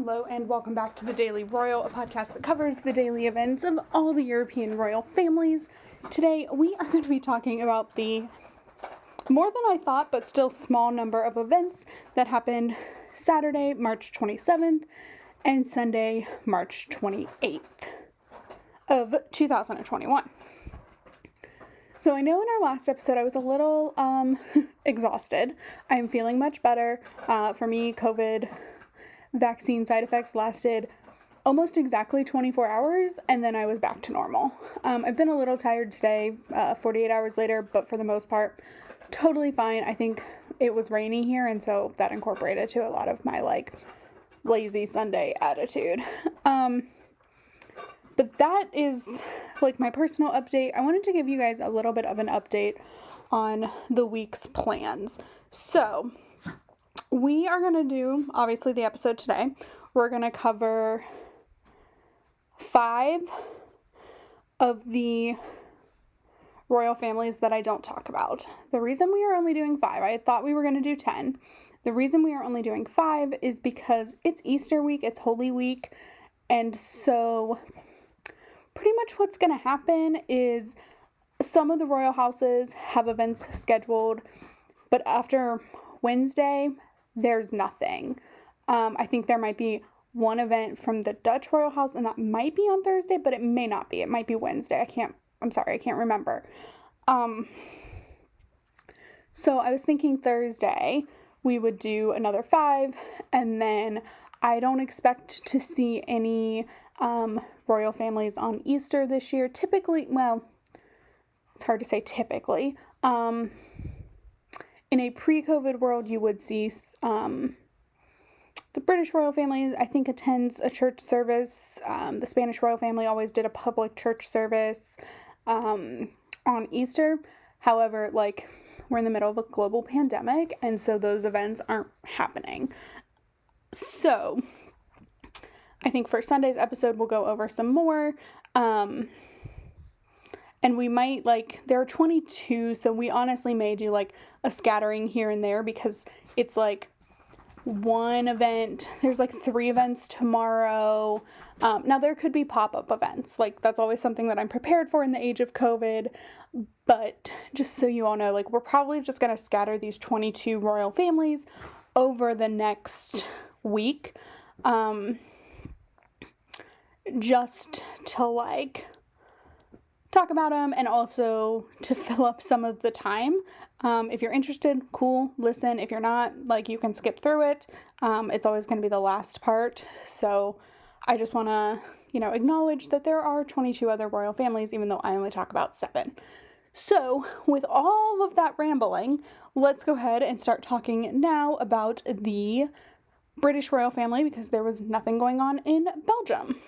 Hello and welcome back to The Daily Royal, a podcast that covers the daily events of all the European royal families. Today we are going to be talking about the more than I thought but still small number of events that happened Saturday, March 27th and Sunday, March 28th of 2021. So I know in our last episode I was a little exhausted. I am feeling much better. For me, COVID vaccine side effects lasted almost exactly 24 hours, and then I was back to normal. I've been a little tired today, 48 hours later, but for the most part, totally fine. I think it was rainy here, and so that incorporated to a lot of my, lazy Sunday attitude. But that is, my personal update. I wanted to give you guys a little bit of an update on the week's plans. So, we are going to do, obviously, the episode today. We're going to cover 5 of the royal families that I don't talk about. The reason we are only doing 5, I thought we were going to do 10. The reason we are only doing 5 is because it's Easter week, it's Holy Week, and so pretty much what's going to happen is some of the royal houses have events scheduled, but after Wednesday, there's nothing. I think there might be one event from the Dutch royal house, and that might be on Thursday, but it may not be. It might be Wednesday. I can't remember. So I was thinking Thursday we would do another 5, and then I don't expect to see any royal families on Easter this year. Typically, well, it's hard to say typically. In a pre-COVID world, you would see the British royal family, I think, attends a church service. The Spanish royal family always did a public church service on Easter. However, we're in the middle of a global pandemic, and so those events aren't happening. So, I think for Sunday's episode, we'll go over some more. And we might, there are 22, so we honestly may do, a scattering here and there, because it's, one event. There's, 3 events tomorrow. Now, there could be pop-up events. That's always something that I'm prepared for in the age of COVID. But just so you all know, we're probably just going to scatter these 22 royal families over the next week. Just to, talk about them, and also to fill up some of the time. If you're interested, cool, listen. If you're not, you can skip through it. It's always going to be the last part. So I just want to, acknowledge that there are 22 other royal families, even though I only talk about 7. So with all of that rambling, let's go ahead and start talking now about the British royal family, because there was nothing going on in Belgium.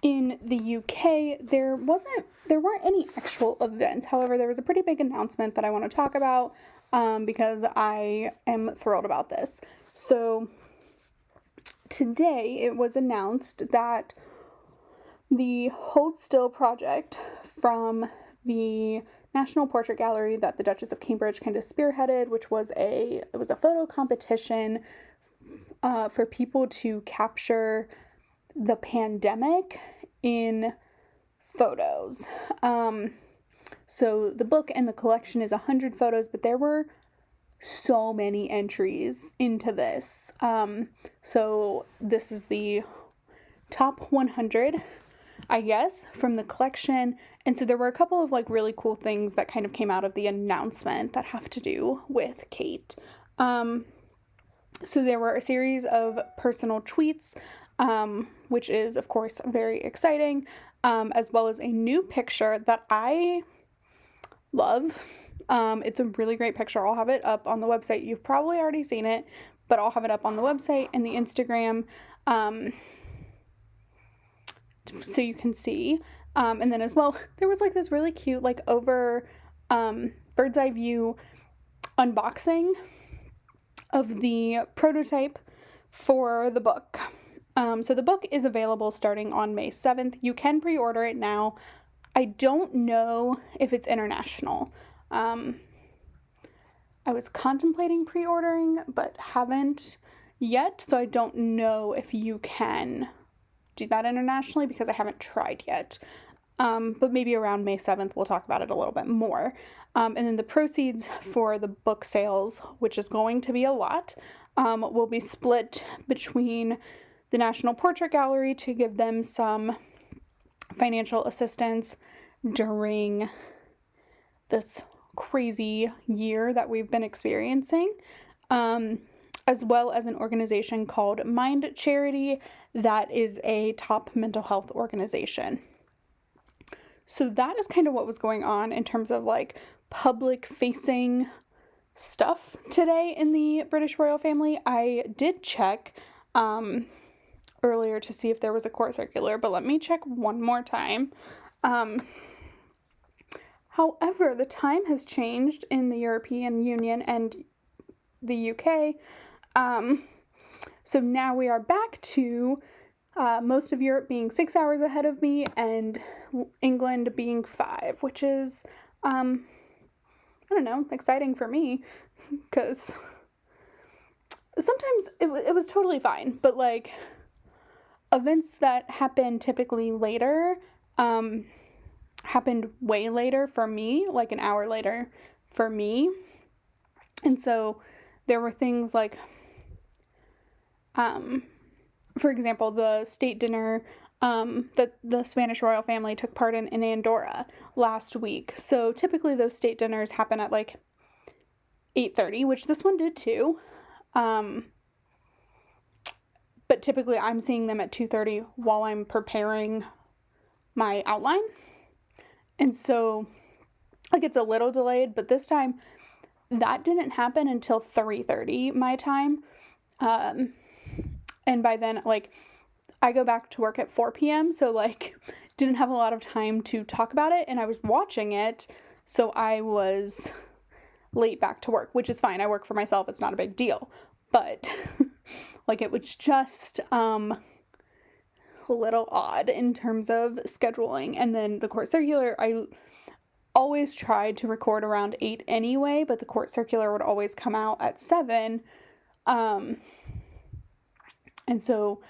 In the UK, there weren't any actual events. However, there was a pretty big announcement that I want to talk about because I am thrilled about this. So today it was announced that the Hold Still project from the National Portrait Gallery that the Duchess of Cambridge kind of spearheaded, which was a photo competition for people to capture the pandemic in photos. So the book and the collection is 100 photos, but there were so many entries into this. So this is the top 100, I guess, from the collection. And so there were a couple of really cool things that kind of came out of the announcement that have to do with Kate. So there were a series of personal tweets, which is, of course, very exciting, as well as a new picture that I love. It's a really great picture. I'll have it up on the website. You've probably already seen it, but I'll have it up on the website and the Instagram, so you can see. And then as well, there was this really cute, over bird's eye view unboxing of the prototype for the book. So the book is available starting on May 7th. You can pre-order it now. I don't know if it's international. I was contemplating pre-ordering, but haven't yet, so I don't know if you can do that internationally because I haven't tried yet. But maybe around May 7th, we'll talk about it a little bit more. And then the proceeds for the book sales, which is going to be a lot, will be split between the National Portrait Gallery to give them some financial assistance during this crazy year that we've been experiencing, as well as an organization called Mind Charity that is a top mental health organization. So that is kind of what was going on in terms of like public facing stuff today in the British royal family. I did check earlier to see if there was a court circular, but let me check one more time. However, the time has changed in the European Union and the UK. So now we are back to most of Europe being 6 hours ahead of me and England being 5, which is, I don't know, exciting for me because sometimes it was totally fine, but like events that happen typically later happened way later for me, like an hour later for me. And so there were things like, for example, the state dinner that the Spanish royal family took part in Andorra last week. So typically those state dinners happen at like 8:30, which this one did too. But typically I'm seeing them at 2:30 while I'm preparing my outline. And so like it's a little delayed, but this time that didn't happen until 3:30 my time. And by then, like, I go back to work at 4 p.m., so, like, didn't have a lot of time to talk about it, and I was watching it, so I was late back to work, which is fine. I work for myself. It's not a big deal. But, like, it was just a little odd in terms of scheduling. And then the court circular, I always tried to record around 8 anyway, but the court circular would always come out at 7. And so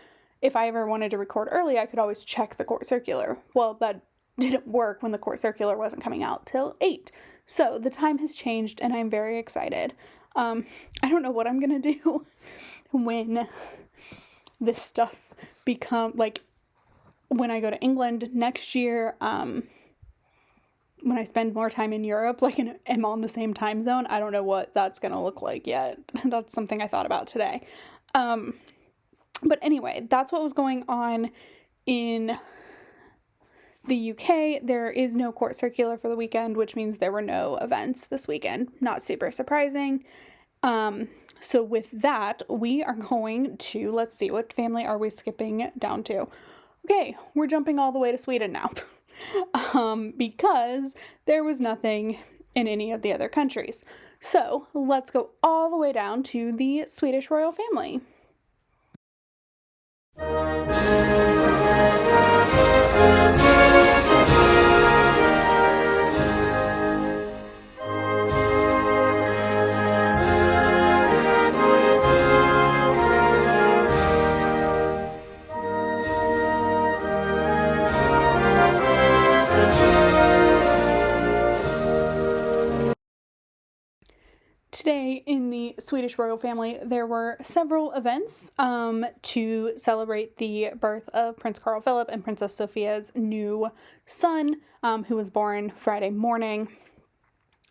if I ever wanted to record early, I could always check the court circular. Well, that didn't work when the court circular wasn't coming out till 8. So the time has changed and I'm very excited. I don't know what I'm going to do when this stuff when I go to England next year, when I spend more time in Europe, like, and am on the same time zone. I don't know what that's going to look like yet. That's something I thought about today. But anyway, that's what was going on in the UK. There is no court circular for the weekend, which means there were no events this weekend. Not super surprising. So with that, we are going to, let's see, what family are we skipping down to? Okay, we're jumping all the way to Sweden now. Because there was nothing in any of the other countries. So let's go all the way down to the Swedish royal family. Today in the Swedish royal family, there were several events to celebrate the birth of Prince Carl Philip and Princess Sophia's new son, who was born Friday morning.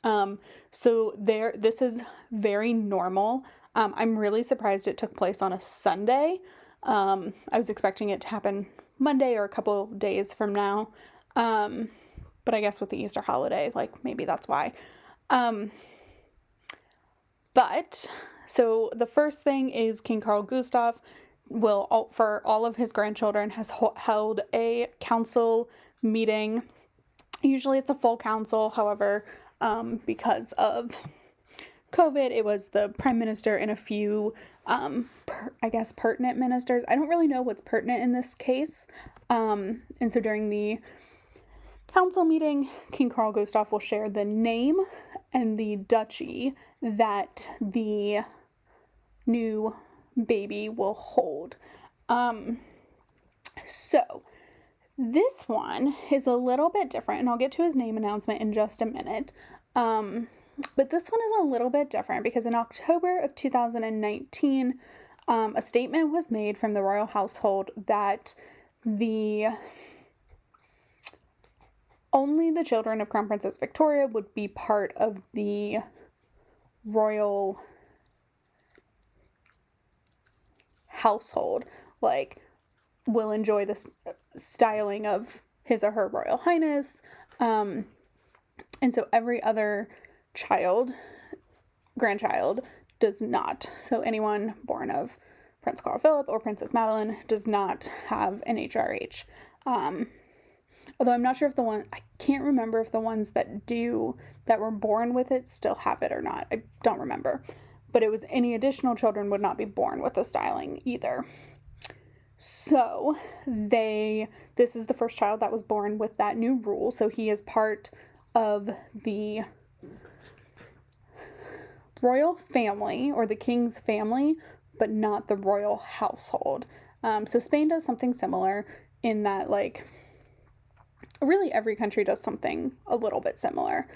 This is very normal. I'm really surprised it took place on a Sunday. I was expecting it to happen Monday or a couple days from now. But I guess with the Easter holiday, like, maybe that's why. But, so the first thing is King Carl Gustaf will, for all of his grandchildren, has held a council meeting. Usually it's a full council. However, because of COVID. It was the prime minister and a few, pertinent ministers. I don't really know what's pertinent in this case. And so during the council meeting, King Carl Gustaf will share the name and the duchy that the new baby will hold. So this one is a little bit different, and I'll get to his name announcement in just a minute. But this one is a little bit different because in October of 2019, a statement was made from the royal household that only the children of Crown Princess Victoria would be part of the royal household. Like, will enjoy the styling of His or Her Royal Highness. And so every other grandchild does not. So anyone born of Prince Carl Philip or Princess Madeline does not have an HRH. Although I'm not sure if I can't remember if the ones that were born with it still have it or not. I don't remember. But it was any additional children would not be born with the styling either. So this is the first child that was born with that new rule. So he is part of the royal family or the king's family, but not the royal household. So Spain does something similar in that, like, really every country does something a little bit similar.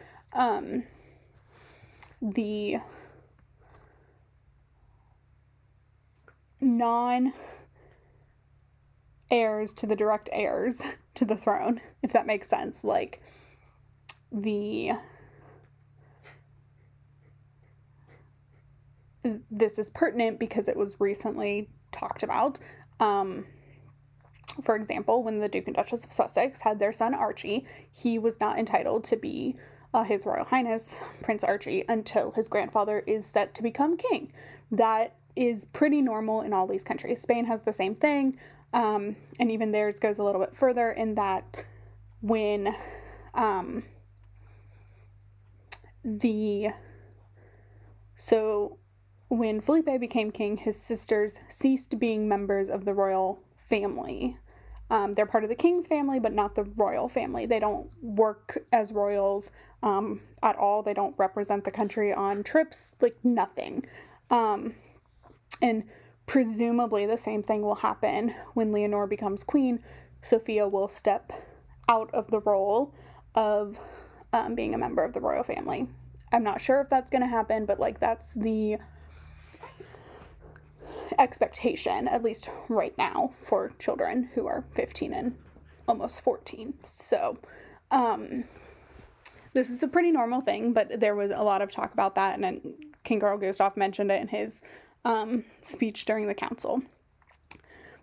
The non-heirs to the direct heirs to the throne, if that makes sense. Like, this is pertinent because it was recently talked about. For example, when the Duke and Duchess of Sussex had their son Archie, he was not entitled to be His Royal Highness Prince Archie until his grandfather is set to become king. That is pretty normal in all these countries. Spain has the same thing, and even theirs goes a little bit further in that when when Felipe became king, his sisters ceased being members of the royal family. They're part of the king's family, but not the royal family. They don't work as royals at all. They don't represent the country on trips, like nothing. And presumably the same thing will happen when Leonor becomes queen. Sophia will step out of the role of being a member of the royal family. I'm not sure if that's going to happen, but like that's the expectation, at least right now, for children who are 15 and almost 14. So this is a pretty normal thing, but there was a lot of talk about that, and then King Carl Gustaf mentioned it in his speech during the council.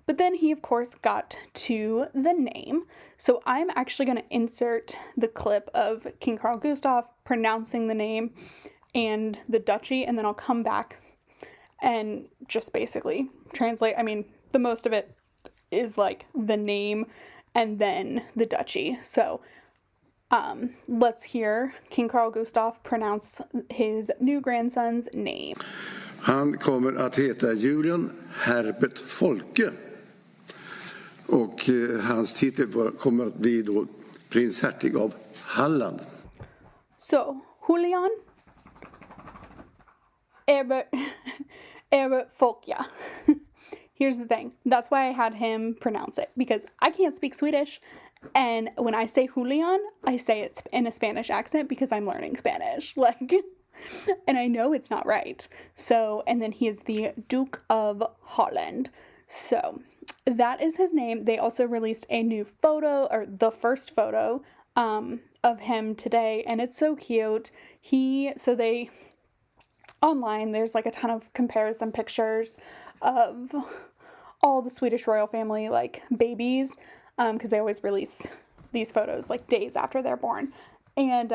But then he, of course, got to the name. So I'm actually going to insert the clip of King Carl Gustaf pronouncing the name and the duchy, and then I'll come back and just basically translate. I mean, the most of it is like the name and then the duchy. So let's hear King Carl Gustaf pronounce his new grandson's name. Han kommer att heta Julian Herbert Folke. Och hans titel kommer att bli då prins hertig av Halland. So, Julian Herbert Folke. Here's the thing. That's why I had him pronounce it, because I can't speak Swedish. And when I say Julian, I say it in a Spanish accent because I'm learning Spanish. Like, and I know it's not right. So, and then he is the Duke of Holland. So, that is his name. They also released a new photo, or the first photo, of him today, and it's so cute. Online, there's like a ton of comparison pictures of all the Swedish royal family, like babies, because they always release these photos like days after they're born. And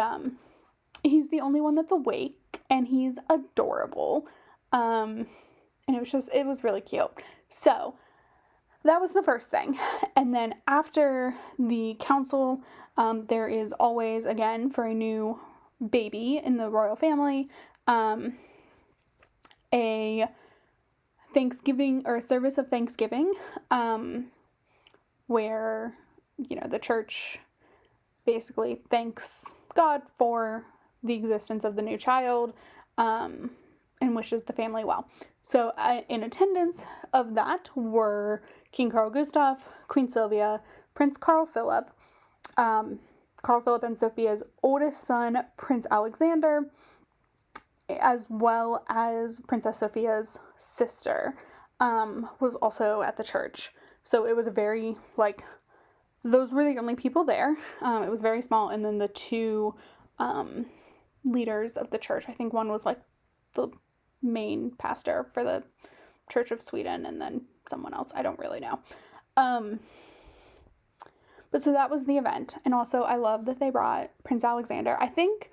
he's the only one that's awake, and he's adorable. And it was really cute. So that was the first thing. And then after the council, there is always, again, for a new baby in the royal family, a Thanksgiving or a service of Thanksgiving, where, the church basically thanks God for the existence of the new child, and wishes the family well. So in attendance of that were King Carl Gustaf, Queen Sylvia, Prince Carl Philip and Sophia's oldest son, Prince Alexander, as well as Princess Sophia's sister, was also at the church. So it was a very, those were the only people there. It was very small. And then the two leaders of the church, I think one was the main pastor for the Church of Sweden, and then someone else, I don't really know. But so that was the event. And also I love that they brought Prince Alexander. I think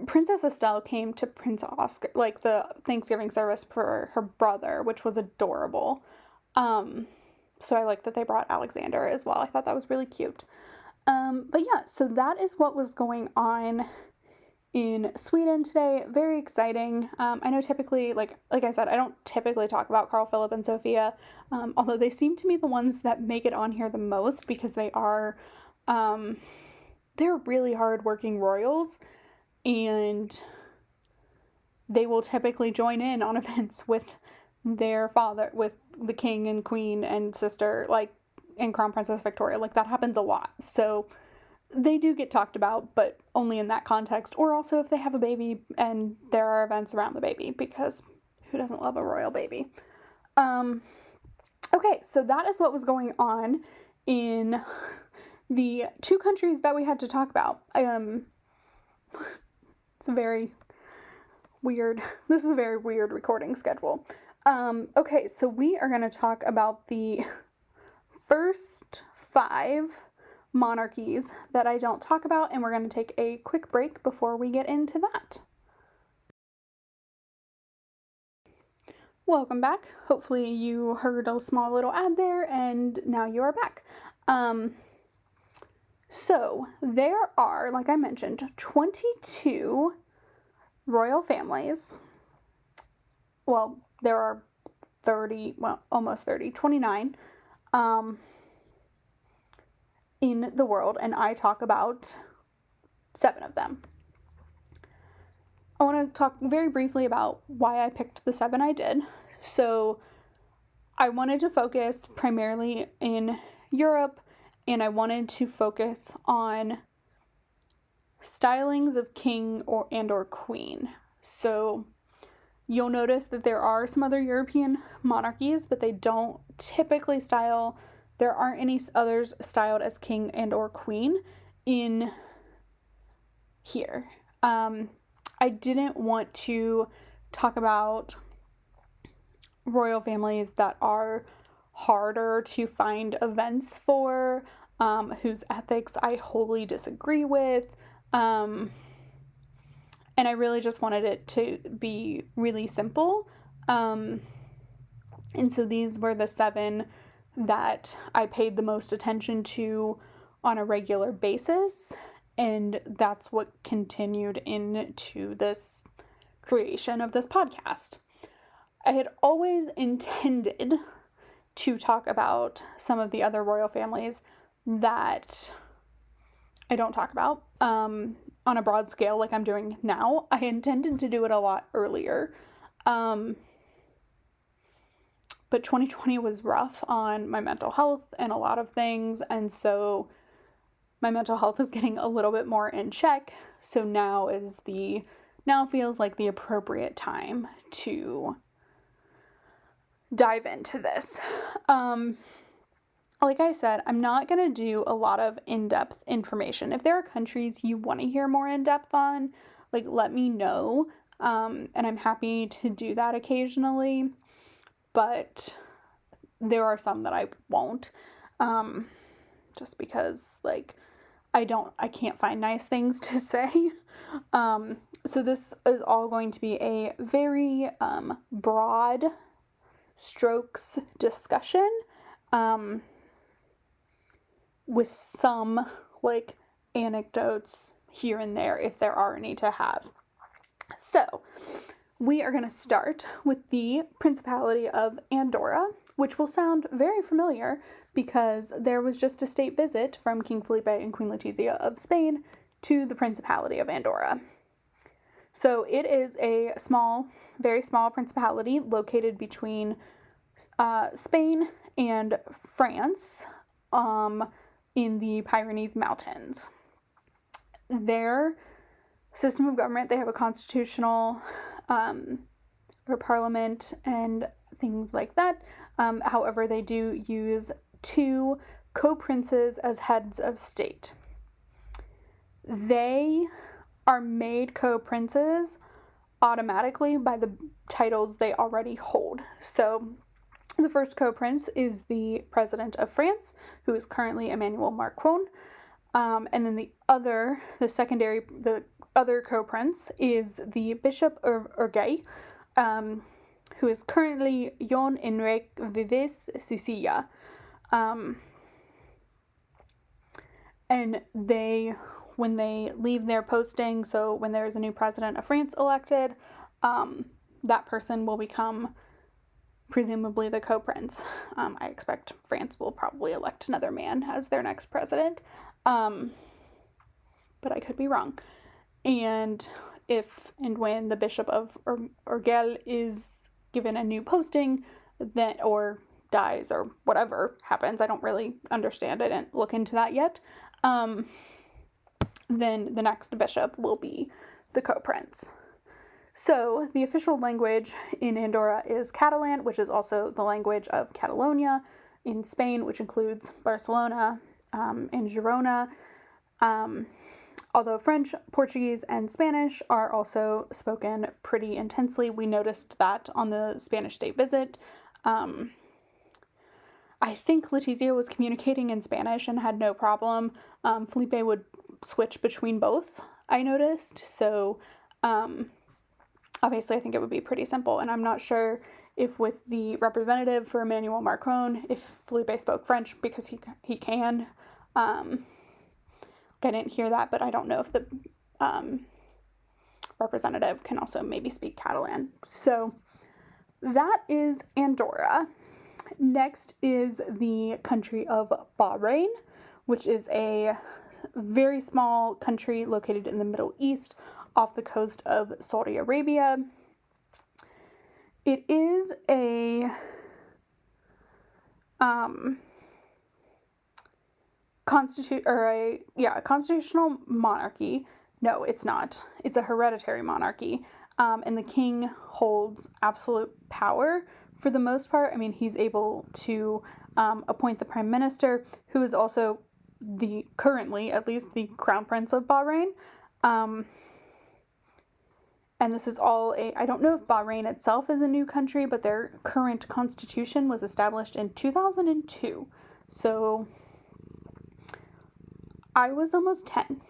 Princess Estelle came to Prince Oscar, the Thanksgiving service for her brother, which was adorable. So I like that they brought Alexander as well. I thought that was really cute. But yeah, so that is what was going on in Sweden today. Very exciting. I know typically, like I said, I don't typically talk about Carl Philip and Sophia, although they seem to be the ones that make it on here the most, because they are, they're really hard-working royals, and they will typically join in on events with their father, with the king and queen and sister, and Crown Princess Victoria. That happens a lot. So they do get talked about, but only in that context, or also if they have a baby and there are events around the baby, because who doesn't love a royal baby? Okay, so that is what was going on in the two countries that we had to talk about. It's a very weird, this is a very weird recording schedule. Okay, so we are going to talk about the first 5 monarchies that I don't talk about, and we're going to take a quick break before we get into that. Welcome back. Hopefully you heard a small little ad there, and now you are back. So there are, like I mentioned, 22 royal families. Well, there are 30, well, almost 30, 29 in the world, and I talk about 7 of them. I want to talk very briefly about why I picked the 7 I did. So I wanted to focus primarily in Europe, and I wanted to focus on stylings of king or queen. So you'll notice that there are some other European monarchies, but they don't typically style. There aren't any others styled as king and or queen in here. I didn't want to talk about royal families that are harder to find events for, whose ethics I wholly disagree with, and I really just wanted it to be really simple, and so these were the 7 that I paid the most attention to on a regular basis, and that's what continued into this creation of this podcast. I had always intended to talk about some of the other royal families that I don't talk about on a broad scale like I'm doing now. I intended to do it a lot earlier, but 2020 was rough on my mental health and a lot of things, and so my mental health is getting a little bit more in check, so now feels like the appropriate time to dive into this. Like I said, I'm not going to do a lot of in-depth information. If there are countries you want to hear more in-depth on, let me know, and I'm happy to do that occasionally, but there are some that I won't, just because, I can't find nice things to say. So this is all going to be a very broad strokes discussion, with some like anecdotes here and there if there are any to have. So we are going to start with the Principality of Andorra, which will sound very familiar because there was just a state visit from King Felipe and Queen Letizia of Spain to the Principality of Andorra. So it is a small, very small principality located between Spain and France in the Pyrenees Mountains. Their system of government, they have a constitutional or parliament and things like that. However, they do use 2 co-princes as heads of state. They are made co-princes automatically by the titles they already hold. So the first co-prince is the President of France, who is currently Emmanuel Macron. And then the other co-prince is the Bishop of Urgell, who is currently Jon Enric Vives Sicilia. And when they leave their posting, so when there's a new president of France elected, that person will become presumably the co-prince. I expect France will probably elect another man as their next president, but I could be wrong. And if and when the Bishop of Urgell is given a new posting, or dies or whatever happens, I don't really understand. I didn't look into that yet. Then the next bishop will be the co-prince. So the official language in Andorra is Catalan, which is also the language of Catalonia in Spain, which includes Barcelona and Girona. Although French, Portuguese, and Spanish are also spoken pretty intensely. We noticed that on the Spanish state visit. I think Letizia was communicating in Spanish and had no problem. Felipe would switch between both, I noticed. So obviously I think it would be pretty simple. And I'm not sure if with the representative for Emmanuel Macron, if Felipe spoke French, because he can. I didn't hear that, but I don't know if the representative can also maybe speak Catalan. So that is Andorra. Next is the country of Bahrain, which is a very small country located in the Middle East off the coast of Saudi Arabia. It is a constitutional monarchy. No, it's not. It's a hereditary monarchy. And the king holds absolute power for the most part. I mean, he's able to appoint the prime minister, who is also currently, at least, the crown prince of Bahrain. And this is all I don't know if Bahrain itself is a new country, but their current constitution was established in 2002. So I was almost 10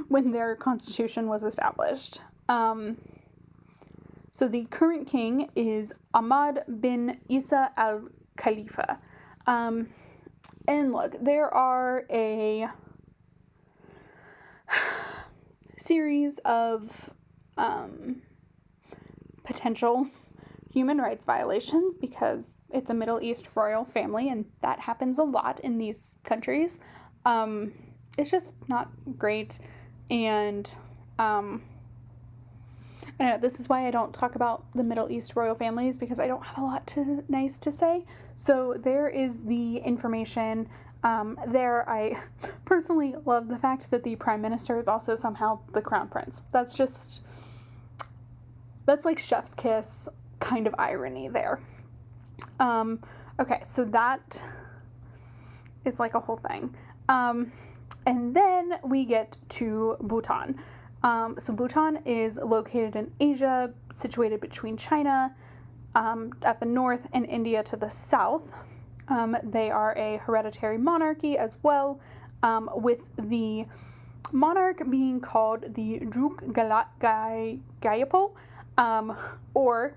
when their constitution was established. So the current king is Ahmad bin Isa al Khalifa. And look, there are a series of potential human rights violations because it's a Middle East royal family, and that happens a lot in these countries. It's just not great, and I don't know, this is why I don't talk about the Middle East royal families, because I don't have a lot nice to say. So there is the information there. I personally love the fact that the prime minister is also somehow the crown prince. That's like chef's kiss kind of irony there. Okay, so that is like a whole thing. And then we get to Bhutan. So Bhutan is located in Asia, situated between China at the north and India to the south. They are a hereditary monarchy as well, with the monarch being called the Druk Gayapo, or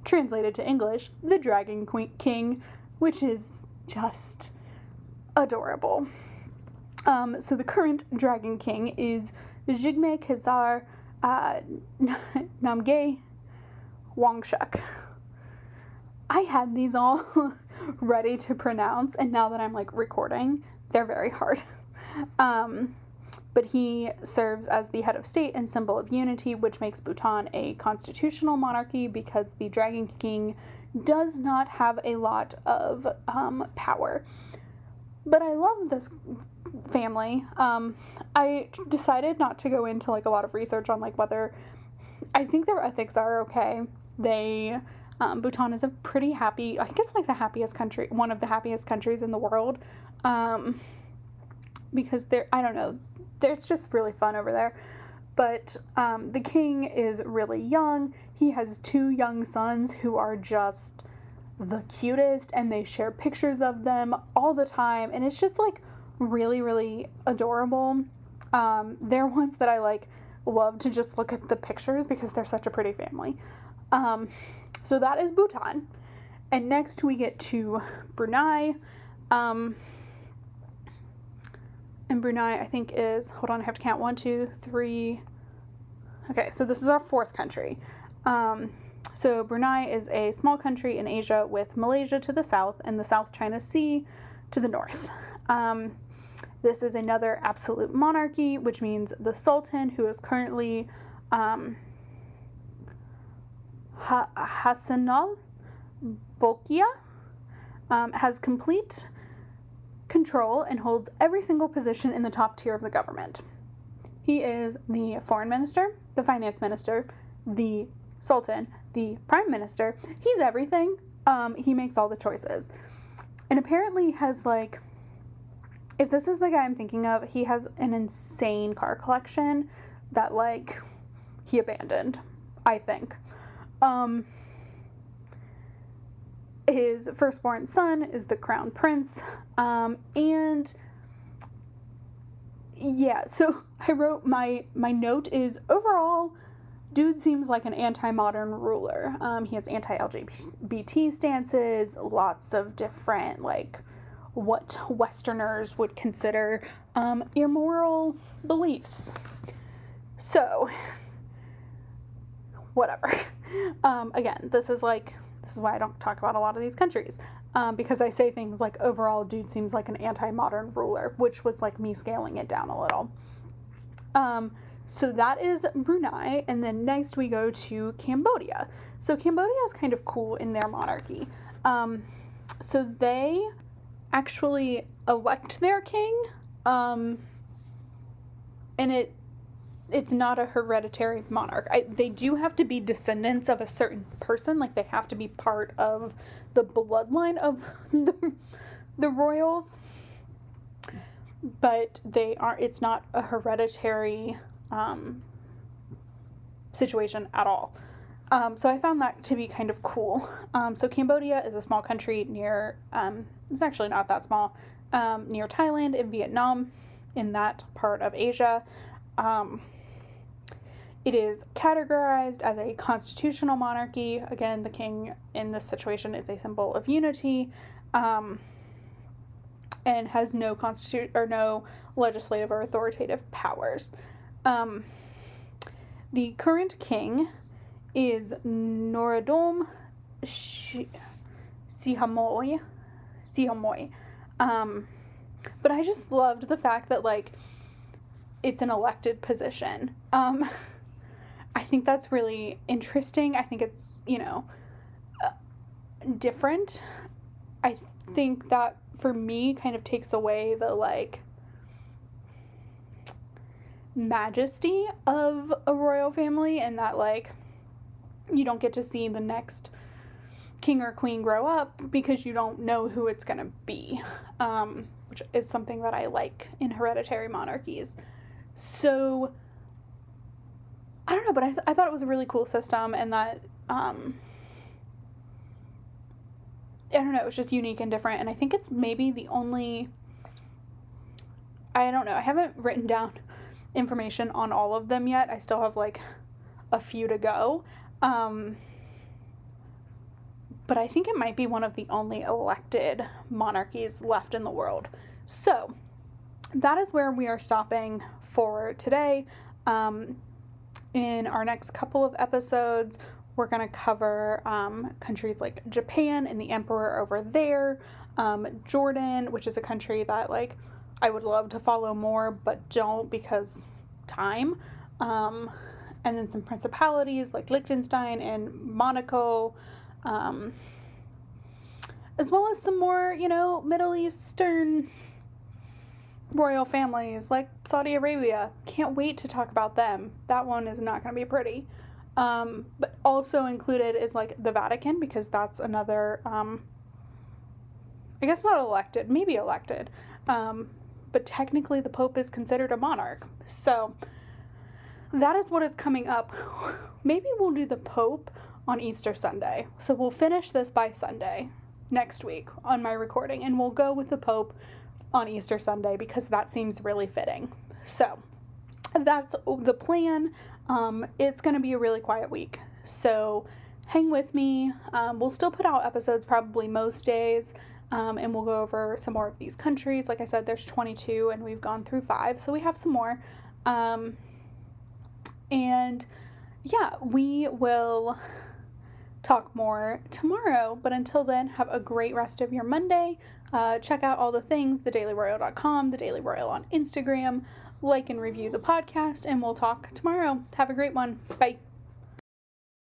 translated to English, the Dragon King, which is just adorable. So the current Dragon King is Jigme Khazar Namgay Wangchuk. I had these all ready to pronounce, and now that I'm like recording, they're very hard. But he serves as the head of state and symbol of unity, which makes Bhutan a constitutional monarchy because the Dragon King does not have a lot of power. But I love this family. I decided not to go into like a lot of research on like whether I think their ethics are okay. They Bhutan is a pretty happy, I think it's like the happiest country, one of the happiest countries in the world, because I don't know, it's just really fun over there. But the king is really young. He has 2 young sons who are just the cutest, and they share pictures of them all the time, and it's just like really, really adorable. They're ones that I like love to just look at the pictures because they're such a pretty family. So that is Bhutan. And next we get to Brunei. And Brunei, I think, is, hold on, I have to count 1, 2, 3. Okay, so this is our 4th country. So Brunei is a small country in Asia with Malaysia to the south and the South China Sea to the north. This is another absolute monarchy, which means the Sultan, who is currently Hassanal Bolkiah, has complete control and holds every single position in the top tier of the government. He is the foreign minister, the finance minister, the Sultan, the prime minister. He's everything. He makes all the choices. And apparently has like, if this is the guy I'm thinking of, he has an insane car collection that like he abandoned, I think. His firstborn son is the crown prince. And yeah, so I wrote my note is overall, dude seems like an anti-modern ruler. He has anti-LGBT stances, lots of different, like, what Westerners would consider immoral beliefs. So, whatever. Again, this is why I don't talk about a lot of these countries. Because I say things like, overall, dude seems like an anti-modern ruler, which was like me scaling it down a little. So that is Brunei, and then next we go to Cambodia. So Cambodia is kind of cool in their monarchy. So they actually elect their king, and it's not a hereditary monarch. They do have to be descendants of a certain person, like they have to be part of the bloodline of the royals, but it's not a hereditary situation at all. So I found that to be kind of cool. So Cambodia is a small country near, it's actually not that small, near Thailand and Vietnam, in that part of Asia. It is categorized as a constitutional monarchy. Again, the king in this situation is a symbol of unity, and has no no legislative or authoritative powers. The current king is Norodom Sihamoni. But I just loved the fact that, like, it's an elected position. I think that's really interesting. I think it's, different. I think that, for me, kind of takes away the, like, majesty of a royal family, and that, like, you don't get to see the next king or queen grow up because you don't know who it's going to be, which is something that I like in hereditary monarchies. So, I don't know, but I thought it was a really cool system, and that, I don't know, it was just unique and different, and I think it's maybe the only, I don't know, I haven't written down information on all of them yet. I still have, like, a few to go, but I think it might be one of the only elected monarchies left in the world. So, that is where we are stopping for today. In our next couple of episodes, we're going to cover countries like Japan and the emperor over there, Jordan, which is a country that like I would love to follow more, but don't because time. And then some principalities like Liechtenstein and Monaco, as well as some more, Middle Eastern royal families like Saudi Arabia. Can't wait to talk about them. That one is not going to be pretty. But also included is like the Vatican, because that's another, I guess not elected, maybe elected. But technically the Pope is considered a monarch. So that is what is coming up. Maybe we'll do the Pope on Easter Sunday. So we'll finish this by Sunday next week on my recording, and we'll go with the Pope on Easter Sunday because that seems really fitting. So that's the plan. It's going to be a really quiet week, so hang with me. We'll still put out episodes probably most days, and we'll go over some more of these countries. Like I said, there's 22 and we've gone through 5, so we have some more. And yeah, we will talk more tomorrow, but until then, have a great rest of your Monday. Check out all the things, thedailyroyal.com, The Daily Royal on Instagram, like and review the podcast, and we'll talk tomorrow. Have a great one. Bye.